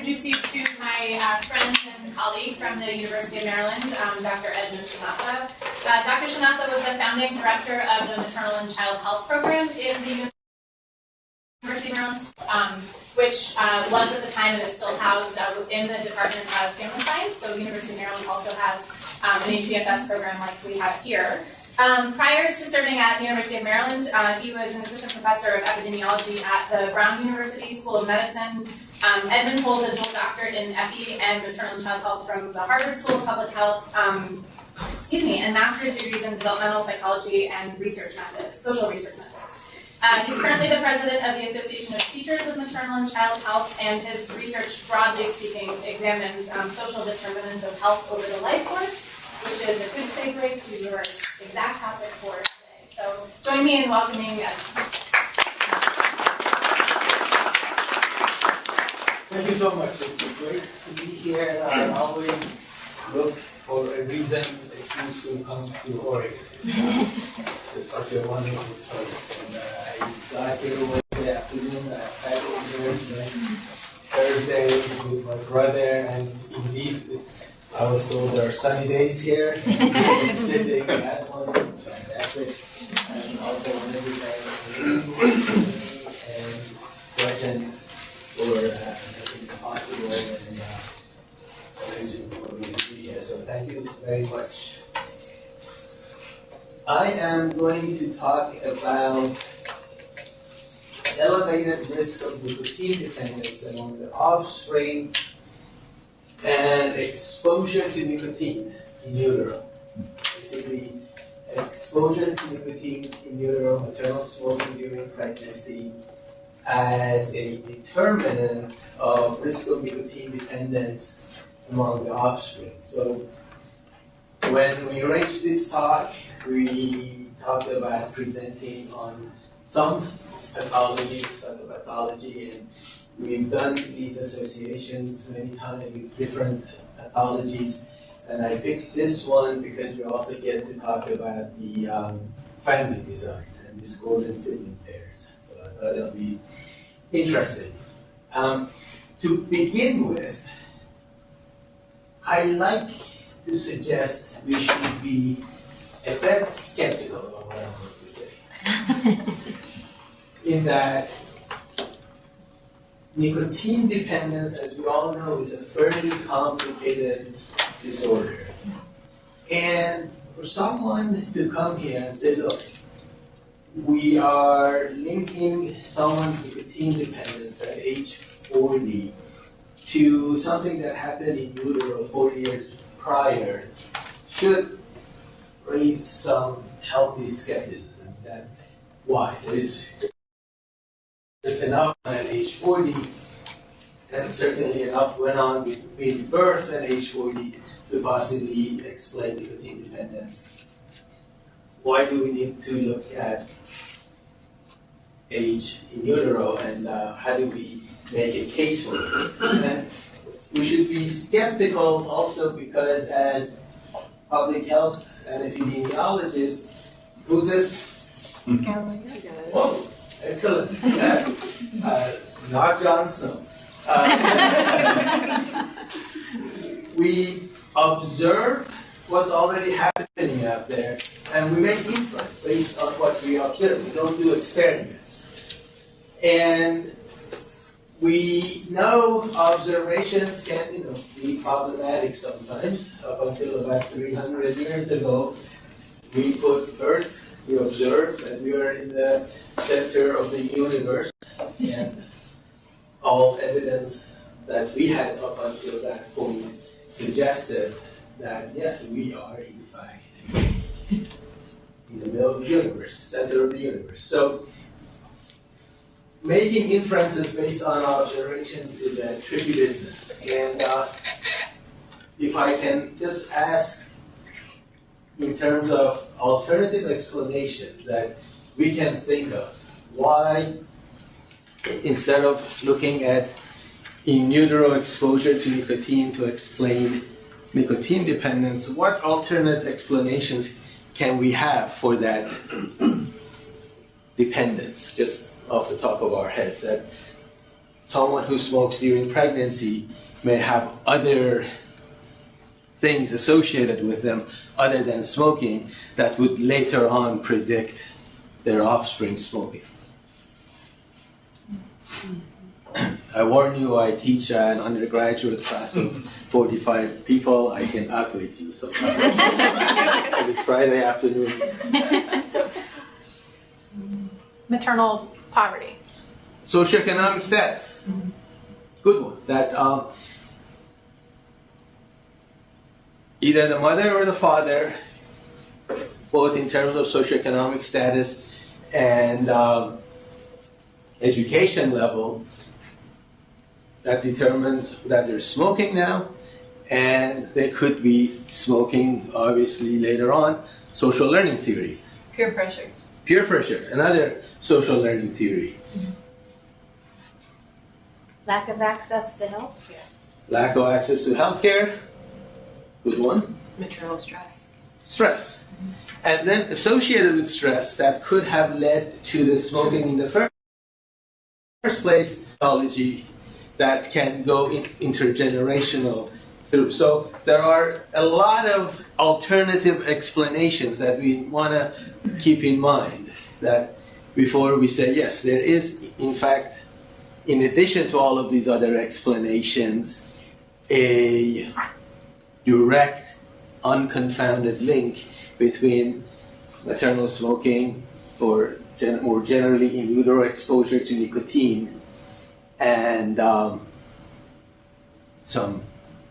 introduce you to my friend and colleague from the University of Maryland, Dr. Edmond D. Dr. Shenassa was the founding director of the Maternal and Child Health program in the University of Maryland, which was at the time and is still housed within the Department of Family Science. So the University of Maryland also has an HDFS program like we have here. Prior to serving at the University of Maryland, he was an assistant professor of epidemiology at the Brown University School of Medicine. Edmond holds a dual doctorate in Epi and Maternal and Child Health from the Harvard School of Public Health, and master's degrees in developmental psychology and research methods, social research methods. He's currently the president of the Association of Teachers of Maternal and Child Health, and his research, broadly speaking, examines social determinants of health over the life course, which is a good segue to your exact topic for today. So join me in welcoming Edmond. Thank you so much. It's great to be here. I always look for a reason, excuse to come to Oregon. It's such a wonderful place. And I got here Wednesday afternoon. I had Thursday with my brother, and indeed, I was told there are sunny days here. Yesterday we had one, fantastic. And also wanted to thank me and Gretchen for making it possible and arranging for me to be here. So thank you very much. I am going to talk about elevated risk of nicotine dependence among the offspring and exposure to nicotine in utero. Basically, exposure to nicotine in utero, maternal smoking during pregnancy, as a determinant of risk of nicotine dependence among the offspring. So when we arranged this talk, we talked about presenting on some pathology, psychopathology, and we've done these associations many times with different pathologies. And I picked this one because we also get to talk about the family design and discordant sibling pairs. So I thought it'll be interesting. To begin with, I like to suggest we should be a bit skeptical about what I'm going to say. In that nicotine dependence, as we all know, is a fairly complicated disorder. And for someone to come here and say, look, we are linking someone's nicotine dependence at age 40 to something that happened in utero 40 years prior, should raise some healthy skepticism. That why? There's enough at age 40, and certainly enough went on between birth and age 40 to possibly explain nicotine dependence. Why do we need to look at age in utero, and how do we make a case for it? And we should be skeptical also because as public health and epidemiologists, who's this? Oh, excellent. Yes. Not Jon Snow. We observe what's already happening out there, and we make inference based on what we observe. We don't do experiments. And we know observations can, be problematic sometimes. Up until about 300 years ago, we put birth, we observed that we are in the center of the universe, and all evidence that we had up until that point suggested that yes, we are in fact in the middle of the universe, center of the universe. So making inferences based on observations is a tricky business. And if I can just ask in terms of alternative explanations that we can think of, why instead of looking at in utero exposure to nicotine to explain nicotine dependence, what alternate explanations can we have for that dependence, just off the top of our heads? That someone who smokes during pregnancy may have other things associated with them other than smoking that would later on predict their offspring smoking. I warn you, I teach an undergraduate class of 45 people. I can outwit you sometimes. It's Friday afternoon. Maternal poverty. Socioeconomic status. Good one. That either the mother or the father, both in terms of socioeconomic status and education level, that determines that they're smoking now, and they could be smoking obviously later on. Social learning theory. Peer pressure. Peer pressure, another social learning theory. Lack of access to health care. Lack of access to healthcare. Good one. Maternal stress. Stress. And then associated with stress that could have led to the smoking in the first place, pathology that can go intergenerational through. So there are a lot of alternative explanations that we want to keep in mind, that before we say, yes, there is, in fact, in addition to all of these other explanations, a direct, unconfounded link between maternal smoking or more generally in utero exposure to nicotine and some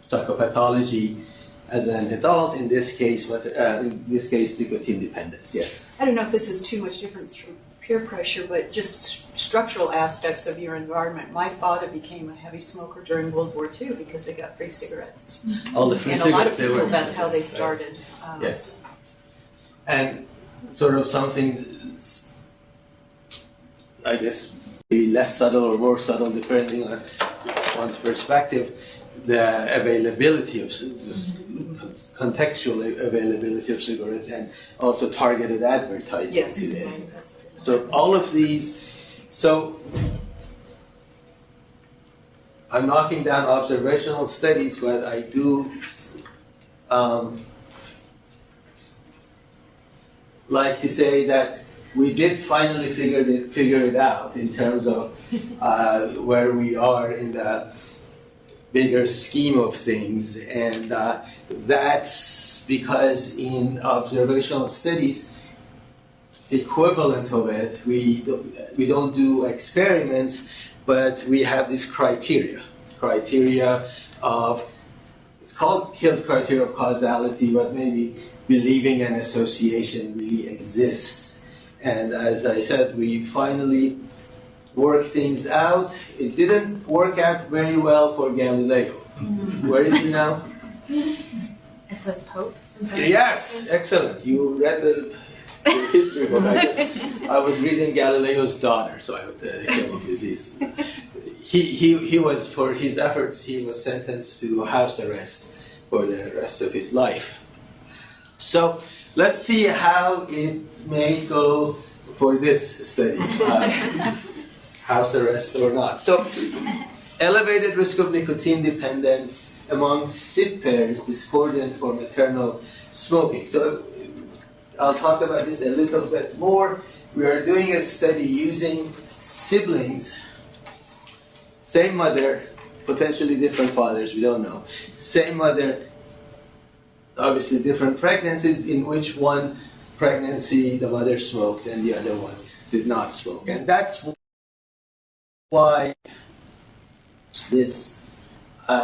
psychopathology as an adult, in this case, nicotine dependence. Yes? I don't know if this is too much difference from peer pressure, but just structural aspects of your environment. My father became a heavy smoker during World War II because they got free cigarettes. All the free And a cigarettes lot of they people, were. that's how they started. Yes. And sort of something, I guess, be less subtle or more subtle depending on one's perspective, the availability of, just contextual availability of cigarettes and also targeted advertising Yes. today. So all of these, so I'm knocking down observational studies, but I do like to say that we did finally figure it out in terms of where we are in the bigger scheme of things, and that's because in observational studies, equivalent of it, we don't do experiments, but we have this criteria of, it's called Hill's criteria of causality, but maybe believing an association really exists. And as I said, we finally worked things out. It didn't work out very well for Galileo. Where is he now? At the Pope. Yes, excellent. You read the history book. I was reading Galileo's daughter, so I came up with this. He was, for his efforts, he was sentenced to house arrest for the rest of his life. So let's see how it may go for this study, house arrest or not. So elevated risk of nicotine dependence among SIB pairs discordant for maternal smoking. So I'll talk about this a little bit more. We are doing a study using siblings, same mother, potentially different fathers, we don't know. Same mother, obviously different pregnancies, in which one pregnancy the mother smoked and the other one did not smoke. And that's why this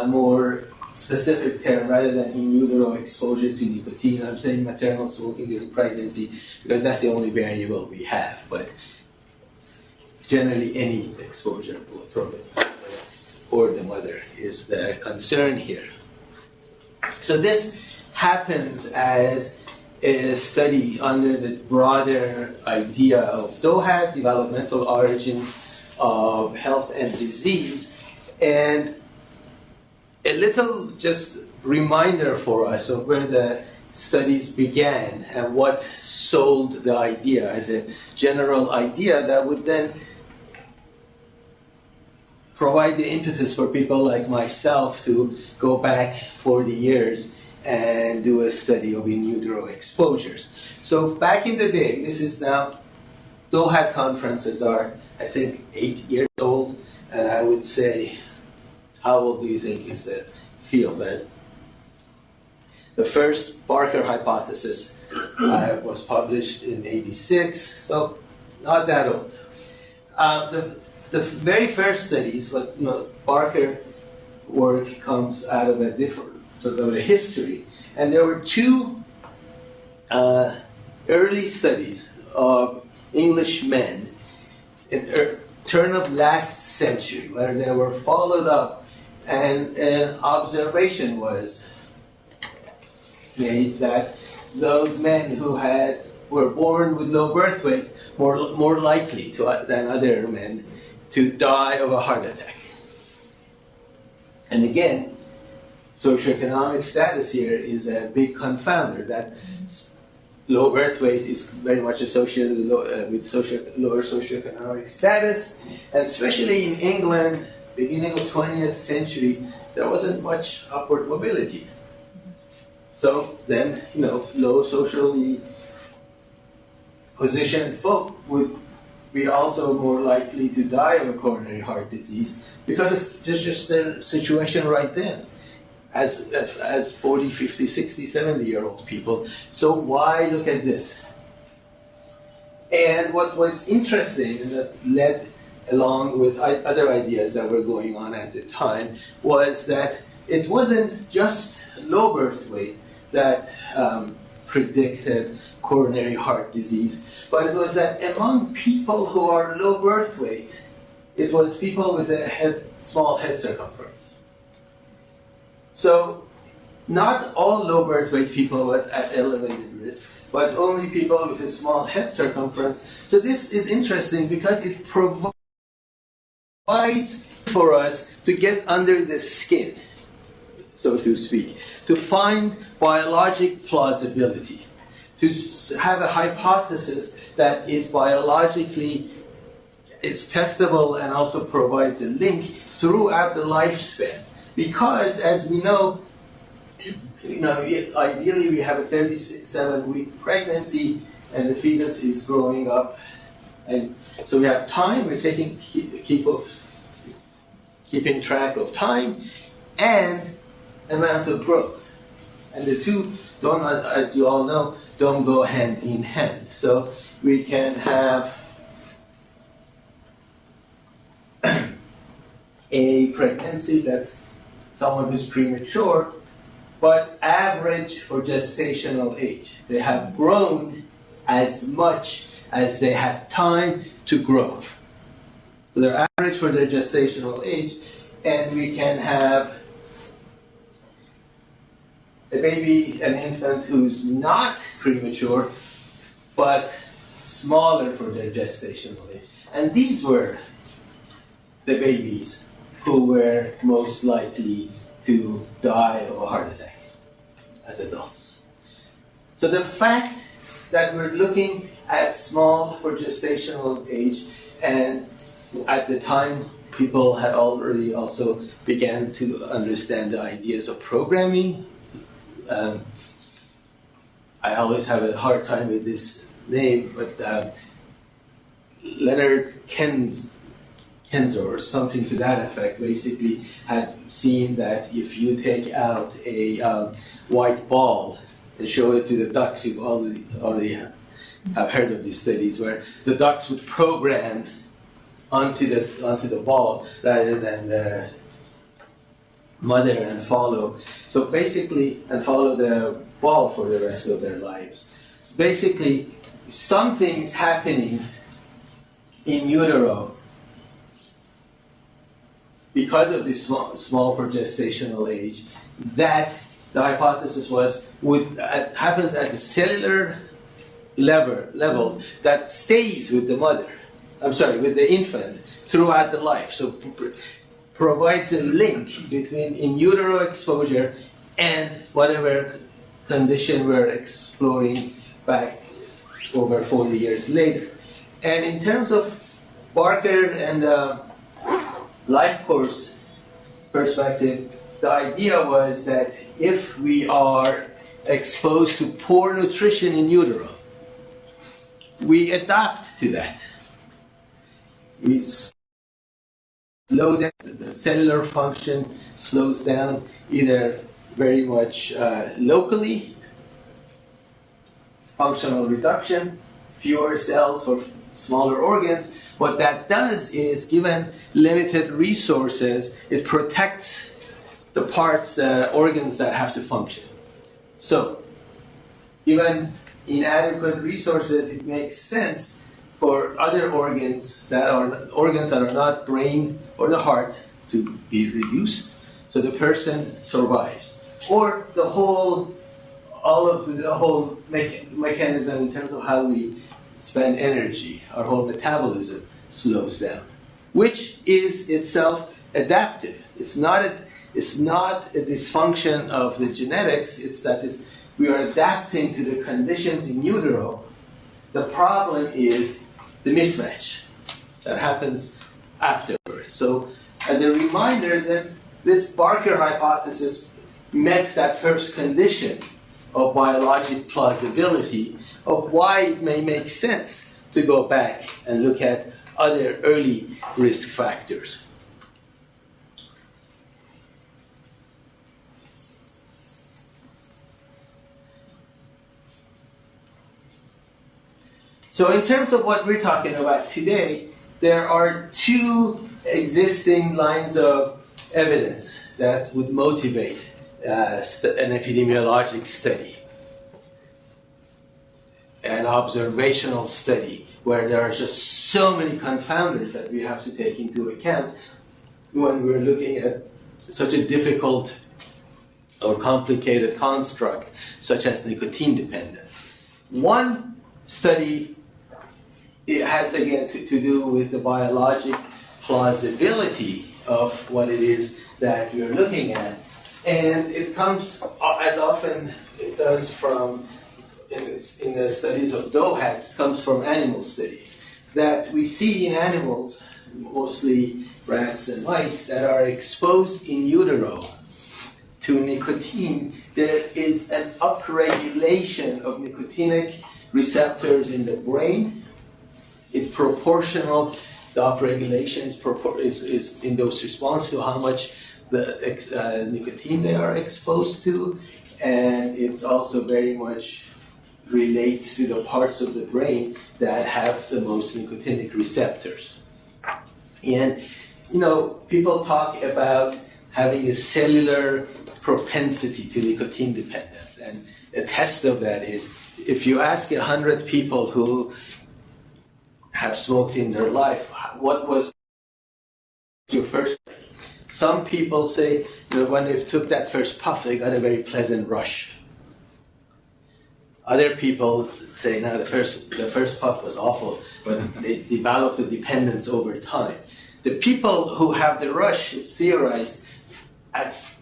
more specific term, rather than in utero exposure to nicotine, I'm saying maternal smoking during pregnancy, because that's the only variable we have. But generally any exposure, both from the father or the mother, is the concern here. So this happens as a study under the broader idea of DOHAD, developmental origins of health and disease, and a little just reminder for us of where the studies began and what sold the idea as a general idea that would then provide the impetus for people like myself to go back 40 years and do a study of in utero exposures. So back in the day, this is now, DOHAT conferences are, I think, 8 years old, and I would say, how old do you think is the field? That the first Barker hypothesis was published in '86, so not that old. The very first studies, but Barker work comes out of a different sort of a history, and there were two early studies of English men in turn of last century, where they were followed up, and an observation was made that those men who were born with low birth weight more likely than other men to die of a heart attack. And again, socioeconomic status here is a big confounder. That low birth weight is very much associated with lower socioeconomic status, and especially in England, beginning of 20th century, there wasn't much upward mobility. So then, low socially positioned folk would be also more likely to die of a coronary heart disease because of just their situation right then, as 40, 50, 60, 70-year-old people. So why look at this? And what was interesting, and that led along with other ideas that were going on at the time, was that it wasn't just low birth weight that predicted coronary heart disease, but it was that among people who are low birth weight, it was people with a small head circumference. So not all low birth weight people were at elevated risk, but only people with a small head circumference. So this is interesting because it provides for us to get under the skin, so to speak, to find biologic plausibility, to have a hypothesis that is biologically testable and also provides a link throughout the lifespan. Because, as we know, ideally we have a 37-week pregnancy and the fetus is growing up, and so we have time. We're keeping track of time and amount of growth, and the two don't, as you all know, don't go hand in hand. So we can have a pregnancy that's someone who's premature, but average for gestational age. They have grown as much as they have time to grow. So they're average for their gestational age, and we can have a baby, an infant who's not premature, but smaller for their gestational age. And these were the babies who were most likely to die of a heart attack as adults. So the fact that we're looking at small for gestational age, and at the time people had already also began to understand the ideas of programming. I always have a hard time with this name, but Leonard Kensor, or something to that effect, basically had seen that if you take out a white ball and show it to the ducks, you've already have heard of these studies where the ducks would program onto the ball rather than the mother and follow. So basically, and follow the ball for the rest of their lives. So basically, something is happening in utero because of this small for gestational age, that the hypothesis was happens at the cellular level that stays with the mother. With the infant throughout the life. So provides a link between in utero exposure and whatever condition we're exploring back over 40 years later. And in terms of Barker and life course perspective, the idea was that if we are exposed to poor nutrition in utero, we adapt to that. We slow down, the cellular function slows down either very much locally, functional reduction, fewer cells for smaller organs. What that does is, given limited resources, it protects the parts, the organs that have to function. So, given inadequate resources, it makes sense for other organs that are not brain or the heart to be reduced, so the person survives. Or the whole mechanism in terms of how we spend energy, our whole metabolism slows down, which is itself adaptive. It's not a dysfunction of the genetics, it's that we are adapting to the conditions in utero. The problem is the mismatch that happens after birth. So, as a reminder, that this Barker hypothesis met that first condition of biologic plausibility of why it may make sense to go back and look at other early risk factors. So in terms of what we're talking about today, there are two existing lines of evidence that would motivate an epidemiologic study, an observational study, where there are just so many confounders that we have to take into account when we're looking at such a difficult or complicated construct such as nicotine dependence. One study, it has again to do with the biologic plausibility of what it is that we're looking at. And it comes, as often it does from, in the studies of Dohats, comes from animal studies. That we see in animals, mostly rats and mice, that are exposed in utero to nicotine, there is an upregulation of nicotinic receptors in the brain. It's proportional. The upregulation is in dose response to how much the nicotine they are exposed to, and it's also very much relates to the parts of the brain that have the most nicotinic receptors. And people talk about having a cellular propensity to nicotine dependence, and a test of that is if you ask 100 people who have smoked in their life, what was your first? Some people say, when they took that first puff, they got a very pleasant rush. Other people say, no, the first puff was awful, but they developed a dependence over time. The people who have the rush, it's theorized,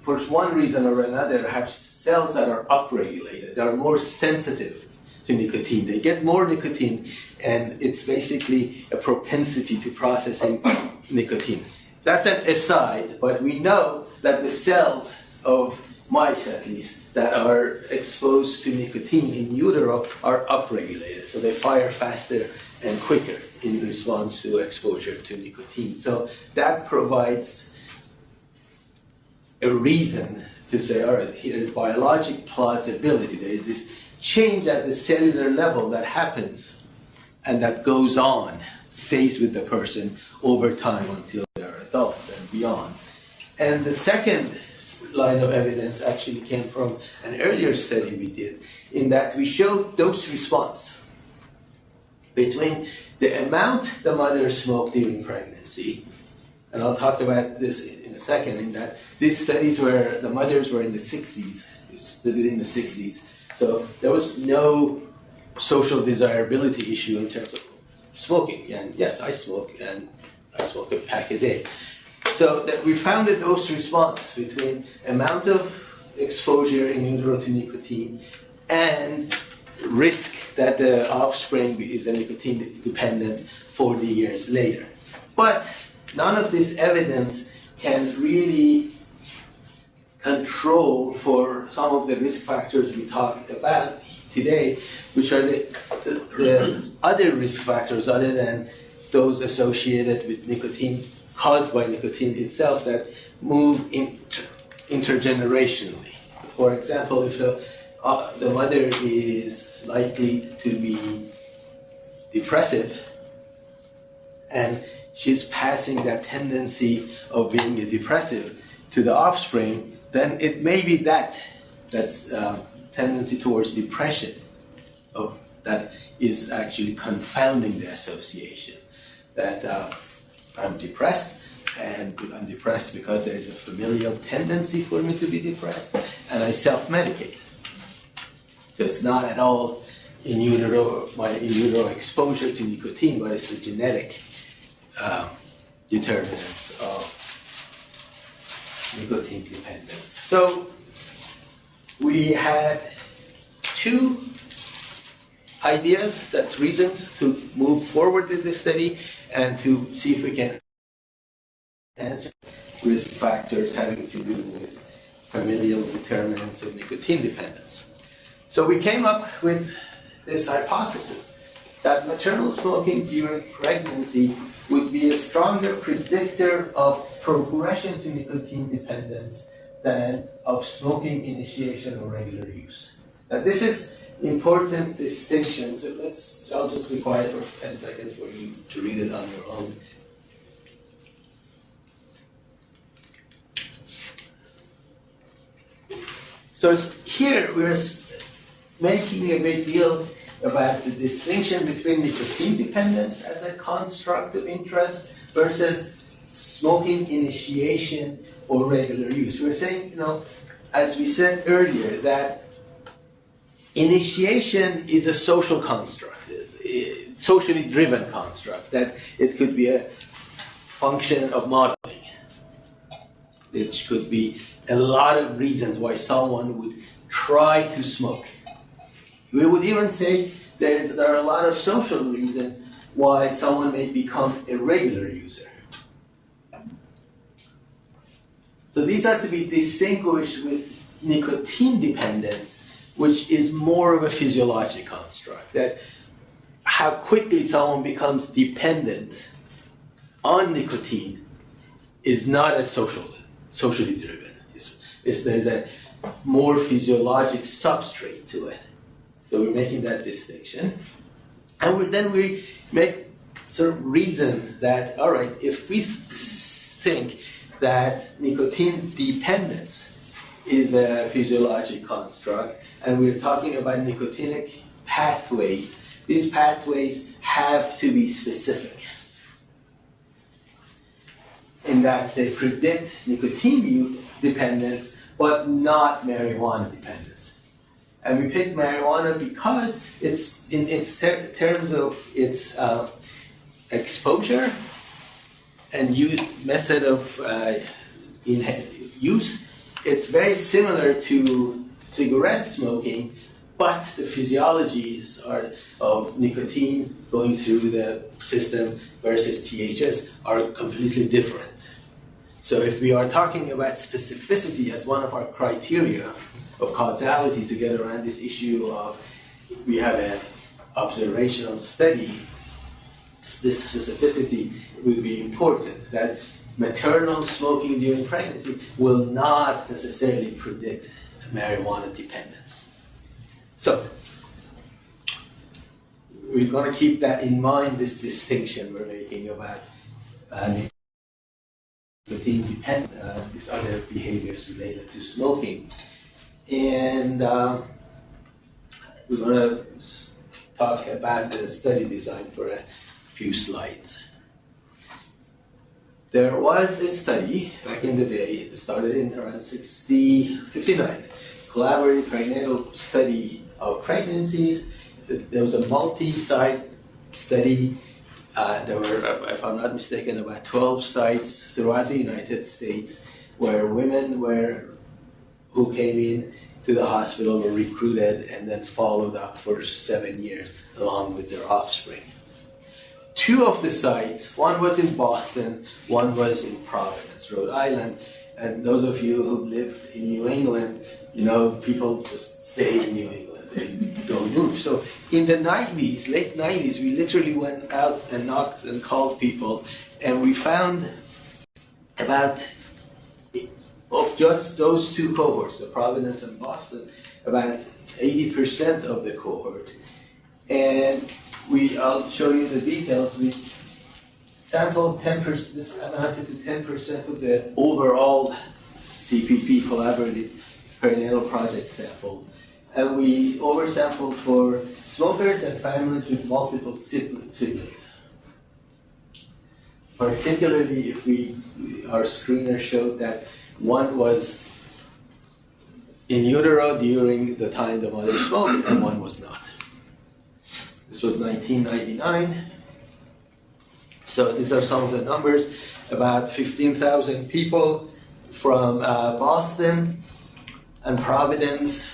for one reason or another, have cells that are upregulated. They are more sensitive to nicotine. They get more nicotine, and it's basically a propensity to processing nicotine. That's an aside, but we know that the cells of mice, at least, that are exposed to nicotine in utero are upregulated. So they fire faster and quicker in response to exposure to nicotine. So that provides a reason to say, all right, here is biologic plausibility. There is this change at the cellular level that happens and that goes on, stays with the person over time until they're adults and beyond. And the second line of evidence actually came from an earlier study we did, in that we showed dose response between the amount the mother smoked during pregnancy, and I'll talk about this in a second, in that these studies where the mothers were in the 60s, studied in the 60s, so there was no social desirability issue in terms of smoking. And yes, I smoke, and I smoke a pack a day. So that we found a dose response between amount of exposure in utero to nicotine and risk that the offspring is a nicotine dependent 40 years later. But none of this evidence can really control for some of the risk factors we talked about today, which are the other risk factors other than those associated with nicotine, caused by nicotine itself, that move intergenerationally. For example, if the mother is likely to be depressive and she's passing that tendency of being a depressive to the offspring, then it may be that's tendency towards depression that is actually confounding the association. That I'm depressed, and I'm depressed because there is a familial tendency for me to be depressed, and I self-medicate. So it's not at all my in utero exposure to nicotine, but it's the genetic determinants of nicotine dependence. So we had two ideas, that's reasons to move forward with this study and to see if we can answer risk factors having to do with familial determinants of nicotine dependence. So we came up with this hypothesis that maternal smoking during pregnancy would be a stronger predictor of progression to nicotine dependence than of smoking initiation or regular use. Now this is important distinction, so I'll just be quiet for 10 seconds for you to read it on your own. So here we're making a great deal about the distinction between nicotine dependence as a construct of interest versus smoking initiation or regular use. We're saying, as we said earlier, that initiation is a social construct, socially driven construct, that it could be a function of modeling. It could be a lot of reasons why someone would try to smoke. We would even say there are a lot of social reasons why someone may become a regular user. So these are to be distinguished with nicotine dependence, which is more of a physiologic construct, that how quickly someone becomes dependent on nicotine is not as socially driven. There's a more physiologic substrate to it. So we're making that distinction. And then we make sort of reason that, all right, if we think that nicotine dependence is a physiologic construct, and we're talking about nicotinic pathways, these pathways have to be specific in that they predict nicotine dependence, but not marijuana dependence. And we picked marijuana because it's, in terms of its exposure and method of use, it's very similar to cigarette smoking, but the physiologies of nicotine going through the system versus THS are completely different. So if we are talking about specificity as one of our criteria of causality to get around this issue of we have an observational study, this specificity will be important, that maternal smoking during pregnancy will not necessarily predict marijuana dependence. So we're going to keep that in mind, this distinction we're making about nicotine dependence, these other behaviors related to smoking. And we're going to talk about the study design for a few slides. There was a study back in the day, it started in around 59, collaborative prenatal study of pregnancies. There was a multi-site study. There were, if I'm not mistaken, about 12 sites throughout the United States where women who came in to the hospital were recruited and then followed up for 7 years along with their offspring. two of the sites, one was in Boston, one was in Providence, Rhode Island. And those of you who lived in New England, you know, people just stay in New England, they don't move. So in the 90s, late 90s, we literally went out and knocked and called people, and we found about, of just those two cohorts, the Providence and Boston, about 80% of the cohort. And I'll show you the details. We sampled 10%, this amounted to 10% of the overall CPP collaborative perinatal project sample. And we oversampled for smokers and families with multiple siblings. Particularly if our screener showed that one was in utero during the time the mother smoked and one was not. This was 1999. So these are some of the numbers. About 15,000 people from Boston and Providence.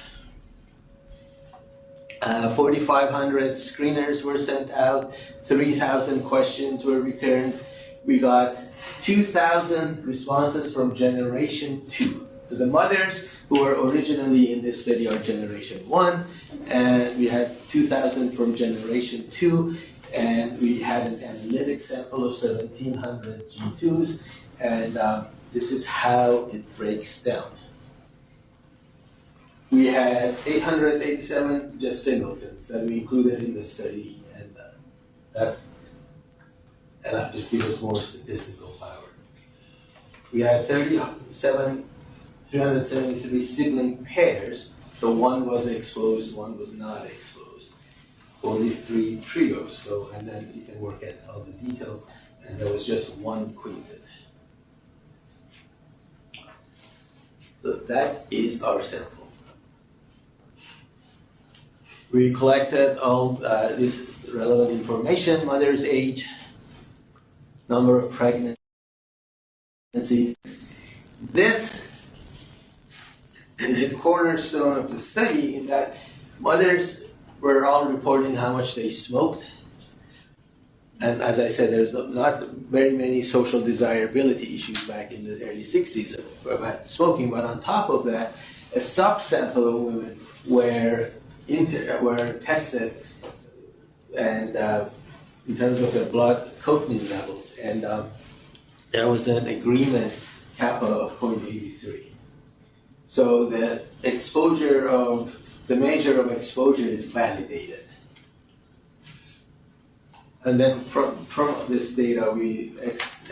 4,500 screeners were sent out. 3,000 questions were returned. We got 2,000 responses from generation 2. So the mothers who were originally in this study are generation 1, and we had 2,000 from generation 2, and we had an analytic sample of 1,700 G2s, and this is how it breaks down. We had 887 just singletons that we included in the study, and that just gives us more statistical power. We had 373 sibling pairs, so one was exposed, one was not exposed. Only 3 trios, so, and then you can work at all the details, and there was just one quintet. So that is our sample. We collected all this relevant information: mother's age, number of pregnancies. This is a cornerstone of the study in that mothers were all reporting how much they smoked. And as I said, there's not very many social desirability issues back in the early 60s about smoking, but on top of that, a subsample of women were tested and in terms of their blood cotinine levels, and there was an agreement kappa of 0.83. So the measure of exposure is validated. And then from this data, we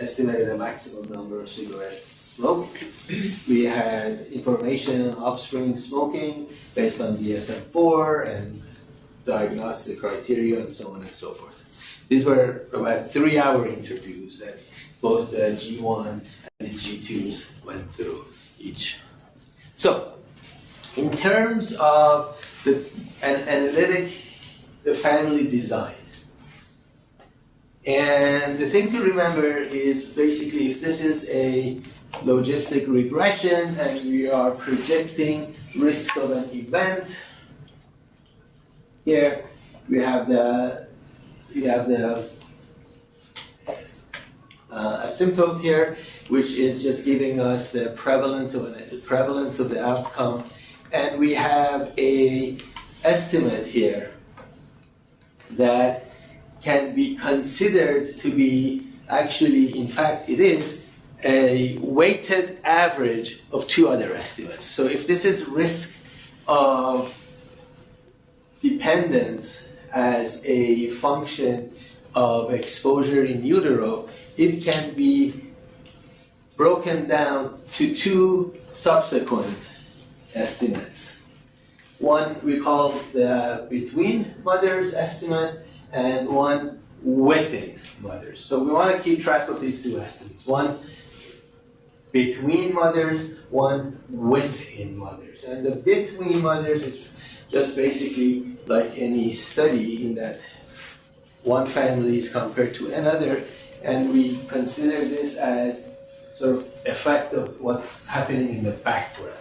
estimated the maximum number of cigarettes smoked. We had information on offspring smoking based on DSM-4 and diagnostic criteria and so on and so forth. These were about 3-hour interviews that both the G1 and the G2s went through each. So, in terms of the family design, and the thing to remember is basically if this is a logistic regression and we are predicting risk of an event, here we have the asymptote here, which is just giving us the prevalence of the outcome, and we have a estimate here that can be considered to be actually, in fact, it is a weighted average of 2 other estimates. So if this is risk of dependence as a function of exposure in utero, it can be broken down to 2 subsequent estimates. One we call the between mothers estimate, and one within mothers. So we want to keep track of these 2 estimates. One between mothers, one within mothers. And the between mothers is just basically like any study in that one family is compared to another, and we consider this as sort of effect of what's happening in the background.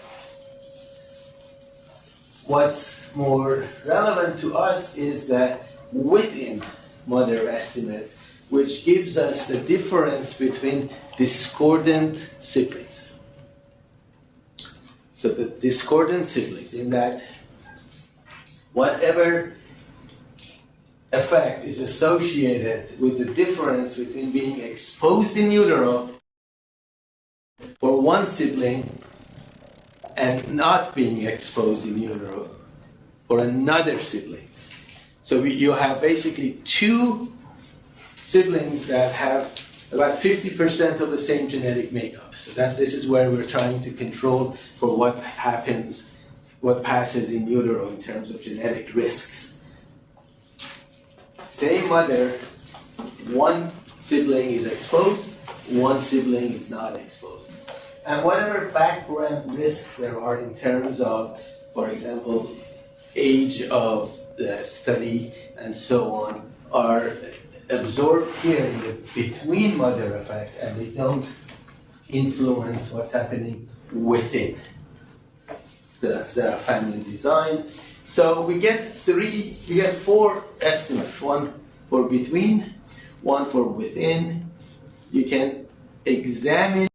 What's more relevant to us is that within mother estimates, which gives us the difference between discordant siblings. So the discordant siblings, in that whatever effect is associated with the difference between being exposed in utero for one sibling and not being exposed in utero for another sibling. So you have basically two siblings that have about 50% of the same genetic makeup. So this is where we're trying to control for what happens, what passes in utero in terms of genetic risks. Same mother, one sibling is exposed, one sibling is not exposed. And whatever background risks there are in terms of, for example, age of the study and so on, are absorbed here in the between mother effect, and they don't influence what's happening within. That's the family design. So we get four estimates, one for between, one for within. You can examine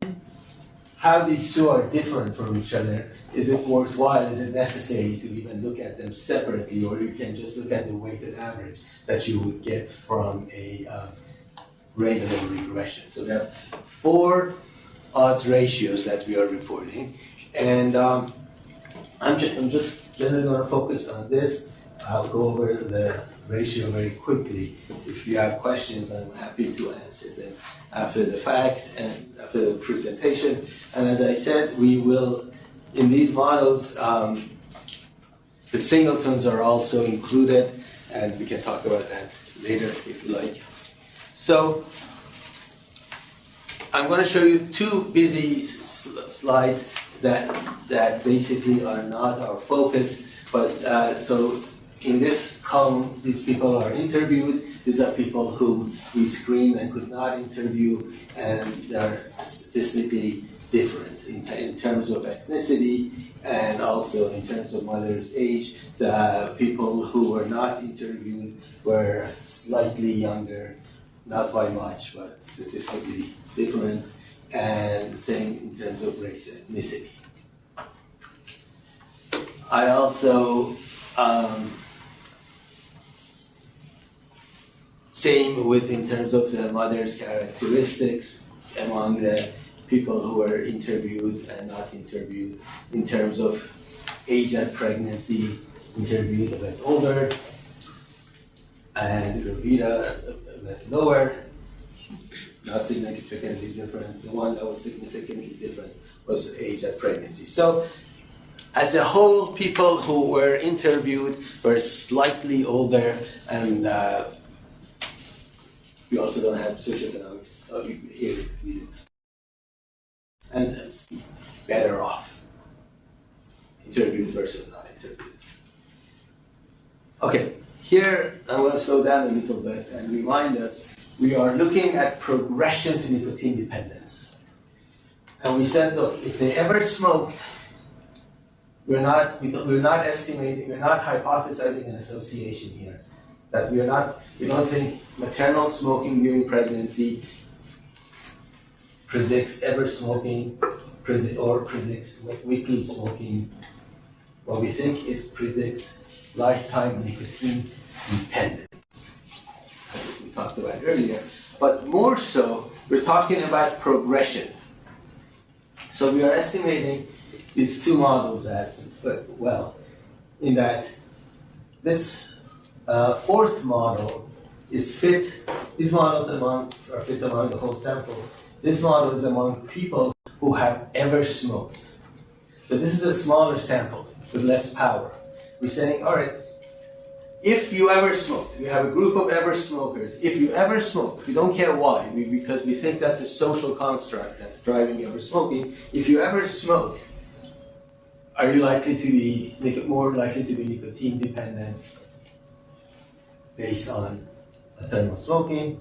how these two are different from each other. Is it worthwhile? Is it necessary to even look at them separately, or you can just look at the weighted average that you would get from a regular regression? So there are four odds ratios that we are reporting, and I'm just generally going to focus on this. I'll go over the ratio very quickly. If you have questions, I'm happy to answer them after the fact and after the presentation. And as I said, we will, in these models, the singletons are also included, and we can talk about that later if you like. So I'm going to show you two busy slides that basically are not our focus, but so in this column, these people are interviewed. These are people who we screened and could not interview, and they're statistically different in terms of ethnicity and also in terms of mother's age. The people who were not interviewed were slightly younger, not by much, but statistically different, and same in terms of race and ethnicity. I also same with in terms of the mother's characteristics among the people who were interviewed and not interviewed. In terms of age at pregnancy, interviewed a bit older, and Revita a bit lower, not significantly different. The one that was significantly different was age at pregnancy. So as a whole, people who were interviewed were slightly older, and we also don't have socioeconomics. Oh, here we do. And it's better off, interviewed versus not interviewed. Okay, here I'm going to slow down a little bit and remind us we are looking at progression to nicotine dependence. And we said, look, if they ever smoked, we're not estimating, we're not hypothesizing an association here. That we don't think maternal smoking during pregnancy predicts ever smoking or predicts weekly smoking. Well, we think it predicts lifetime nicotine dependence, as we talked about earlier. But more so, we're talking about progression. So we are estimating these two models in that this fourth model is fit. These models are fit among the whole sample. This model is among people who have ever smoked. So this is a smaller sample with less power. We're saying, all right, if you ever smoked, we have a group of ever smokers. If you ever smoked, we don't care why, because we think that's a social construct that's driving ever smoking. If you ever smoked, are you more likely to be nicotine dependent based on maternal smoking?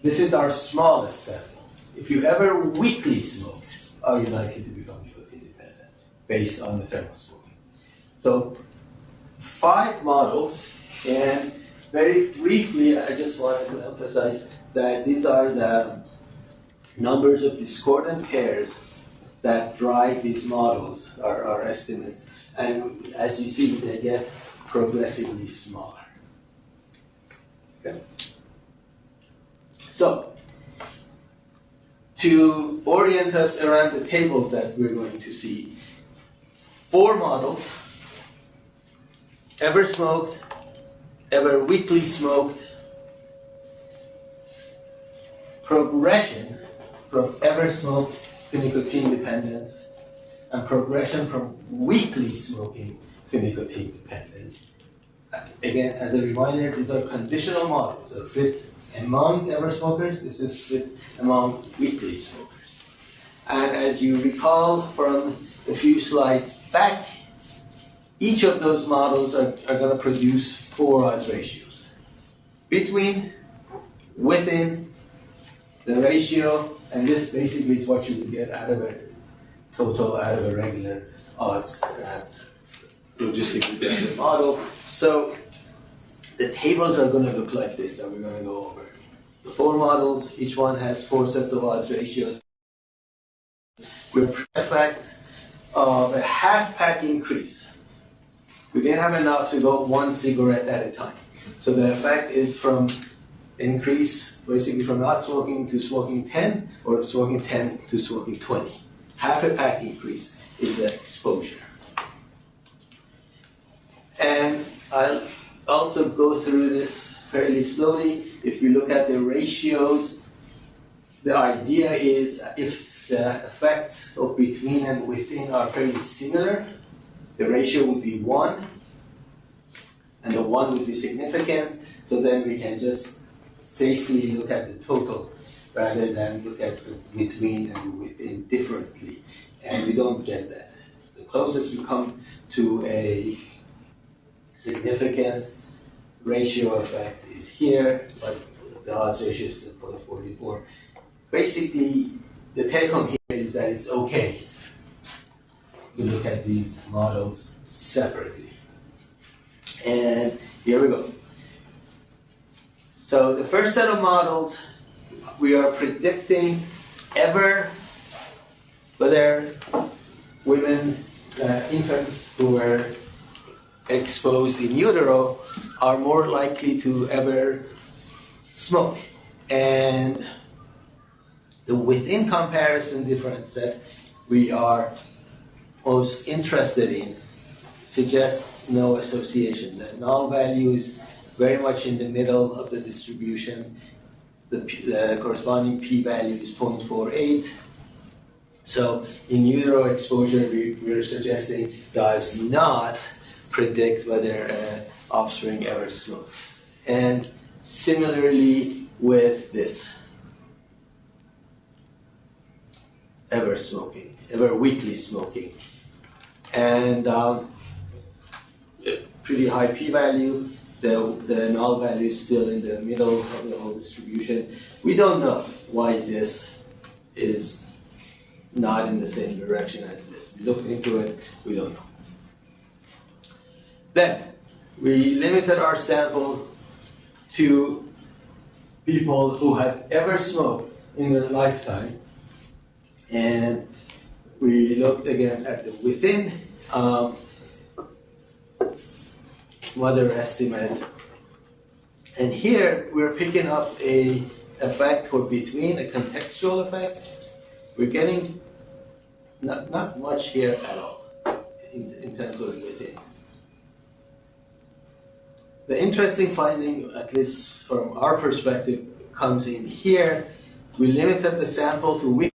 This is our smallest sample. If you ever weekly smoke, are you likely to become nicotine dependent based on maternal smoking? So 5 models, and very briefly, I just wanted to emphasize that these are the numbers of discordant pairs that drive these models, our estimates. And as you see, they get progressively smaller. Okay. So, to orient us around the tables that we're going to see, 4 models: ever smoked, ever weekly smoked, progression from ever smoked to nicotine dependence, and progression from weekly smoking to nicotine dependence. Again, as a reminder, these are conditional models. So fit among ever smokers, this is fit among weekly smokers. And as you recall from a few slides back, each of those models are going to produce 4 odds ratios: between, within, the ratio, and this basically is what you would get out of a total, out of a regular odds logistically dependent model. So the tables are going to look like this that we're going to go over. The 4 models, each one has 4 sets of odds ratios. With effect of a half-pack increase. We didn't have enough to go 1 cigarette at a time. So the effect is from increase, basically from not smoking to smoking 10, or smoking 10 to smoking 20. Half a pack increase is the exposure. And I'll also go through this fairly slowly. If you look at the ratios, the idea is if the effects of between and within are fairly similar, the ratio would be 1, and the 1 would be significant, so then we can just safely look at the total rather than look at the between and the within differently. And we don't get that. The closest we come to a significant ratio effect is here, but the odds ratio is still 0.44. Basically, the take-home here is that it's okay to look at these models separately. And here we go. So the first set of models, we are predicting whether women, infants who were exposed in utero are more likely to ever smoke. And the within comparison difference that we are most interested in suggests no association. The null value is very much in the middle of the distribution. The corresponding p-value is 0.48. So in utero exposure, we're suggesting does not predict whether offspring ever smokes. And similarly with this, ever smoking, ever weekly smoking. And pretty high p-value. The null value is still in the middle of the whole distribution. We don't know why this is not in the same direction as this. We looked into it, we don't know. Then, we limited our sample to people who had ever smoked in their lifetime. And we looked again at the within mother estimate. And here we're picking up a effect for between, a contextual effect. We're getting not much here at all in terms of within. The interesting finding, at least from our perspective, comes in here. We limited the sample to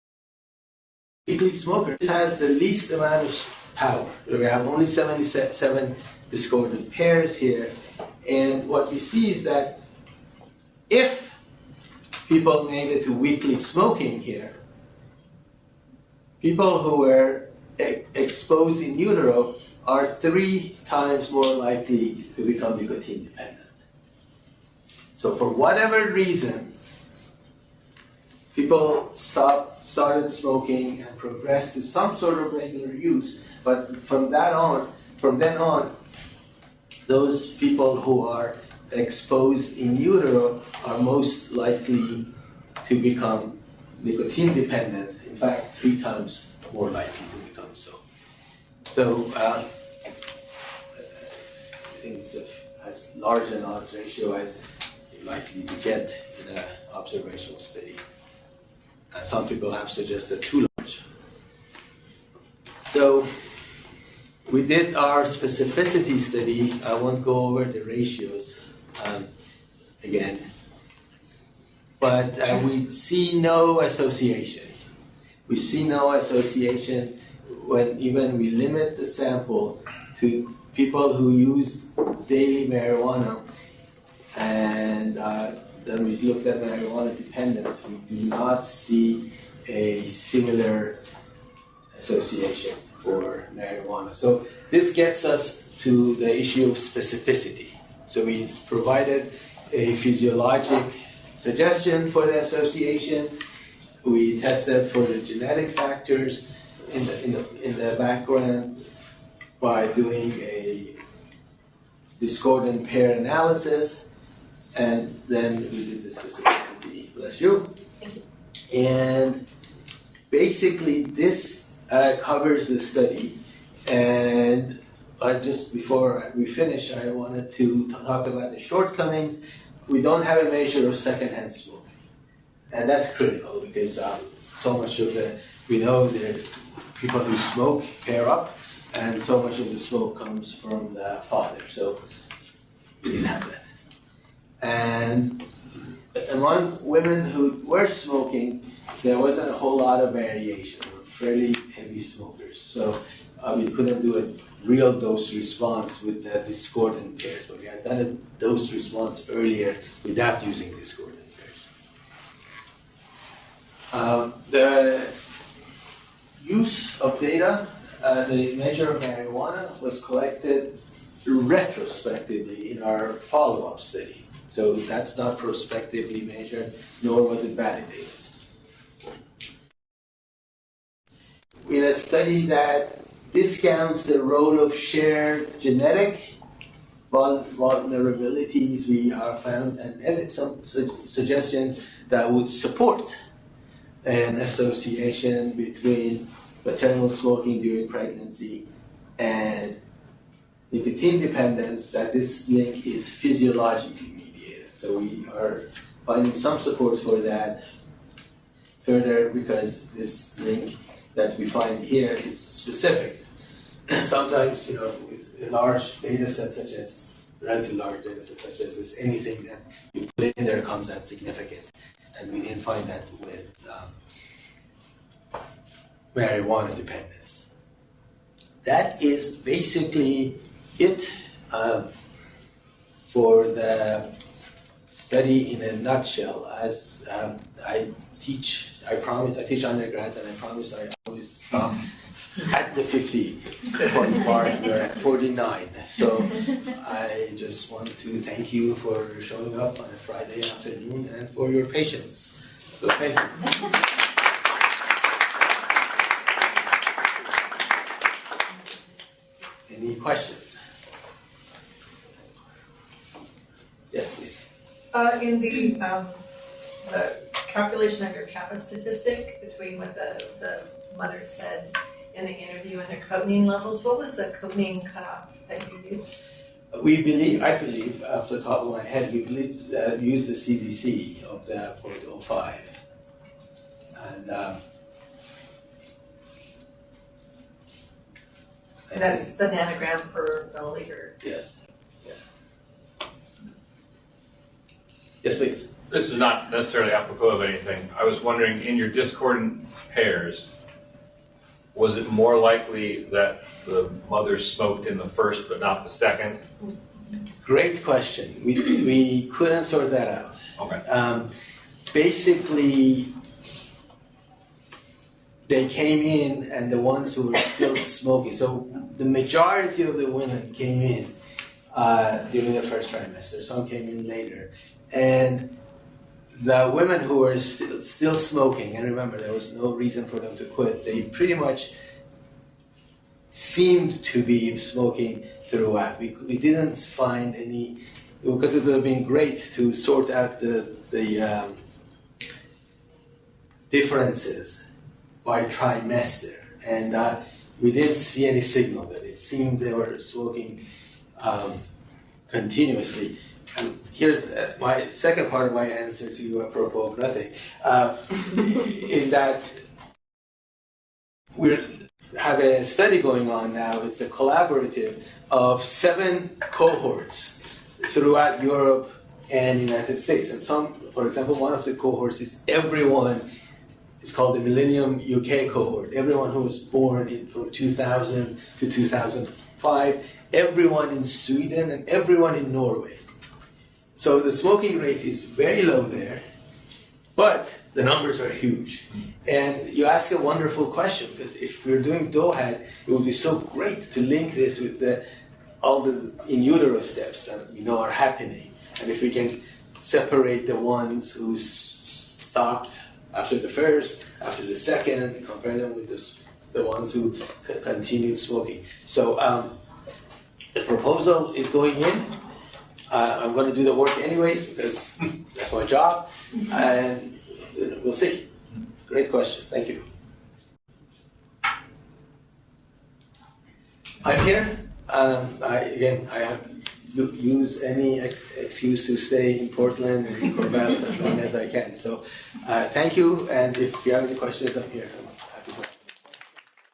weekly smokers. This has the least amount of power. We have only 77 discordant pairs here. And what we see is that if people made it to weekly smoking here, people who were exposed in utero are 3 times more likely to become nicotine dependent. So for whatever reason, people started smoking and progressed to some sort of regular use, but from then on, those people who are exposed in utero are most likely to become nicotine dependent. In fact, 3 times more likely to become so. So I think it's as large an odds ratio as you're likely to get in an observational study. Some people have suggested too large. So we did our specificity study. I won't go over the ratios again, but we see no association. We see no association when even we limit the sample to people who use daily marijuana, and then we looked at marijuana dependence. We do not see a similar association for marijuana. So this gets us to the issue of specificity. So we provided a physiologic suggestion for the association. We tested for the genetic factors in the background by doing a discordant pair analysis, and then we did the specificity. Bless you. Thank you. And basically this covers the study. And just before we finish, I wanted to talk about the shortcomings. We don't have a measure of secondhand smoking. And that's critical because so much of we know that people who smoke pair up, and so much of the smoke comes from the father. So we didn't have that. And among women who were smoking, there wasn't a whole lot of variation. We're fairly heavy smokers. So we couldn't do a real dose response with the discordant pairs, but we had done a dose response earlier without using discordant pairs. The use of data, the measure of marijuana was collected retrospectively in our follow-up study. So that's not prospectively measured, nor was it validated. In a study that discounts the role of shared genetic vulnerabilities, we are found and edit some suggestion that would support an association between maternal smoking during pregnancy and nicotine dependence, that this link is physiologically mediated. So we are finding some support for that further because this link that we find here is specific. Sometimes, with a large data set such as, relatively large data set such as this, anything that you put in there comes out significant. And we didn't find that with marijuana dependence. That is basically it for the study in a nutshell. As I teach undergrads, and I promise I always stop at the 50-point mark. We're at 49. So I just want to thank you for showing up on a Friday afternoon and for your patience. So thank you. Any questions? Yes, please. In the calculation of your kappa statistic between what the mother said in the interview and their cotinine levels, what was the cotinine cutoff that you used? I believe, off the top of my head, we use the CDC of the 0.05. And that's the nanogram per milliliter. Yes. Yeah. Yes, please. This is not necessarily apropos of anything. I was wondering, in your discordant pairs, was it more likely that the mother smoked in the first but not the second? Great question. We couldn't sort that out. Okay. Basically, they came in, and the ones who were still smoking. So the majority of the women came in during the first trimester. Some came in later, and the women who were still smoking, and remember, there was no reason for them to quit. They pretty much seemed to be smoking throughout. We didn't find any because it would have been great to sort out the differences by trimester, and we didn't see any signal that it seemed they were smoking continuously. And here's my second part of my answer to you apropos nothing, in that we have a study going on now. It's a collaborative of 7 cohorts throughout Europe and United States. And some, for example, one of the cohorts is everyone. It's called the Millennium UK cohort. Everyone who was born from 2000 to 2005, everyone in Sweden, and everyone in Norway. So the smoking rate is very low there, but the numbers are huge. And you ask a wonderful question, because if we're doing DOHAD, it would be so great to link this with all the in utero steps that we know are happening. And if we can separate the ones who stopped after the first, after the second, compare them with the ones who continued smoking. So the proposal is going in. I'm going to do the work anyways because that's my job, and we'll see. Great question. Thank you. I'm here. I use any excuse to stay in Portland and for about as long as I can. So thank you, and if you have any questions, I'm here.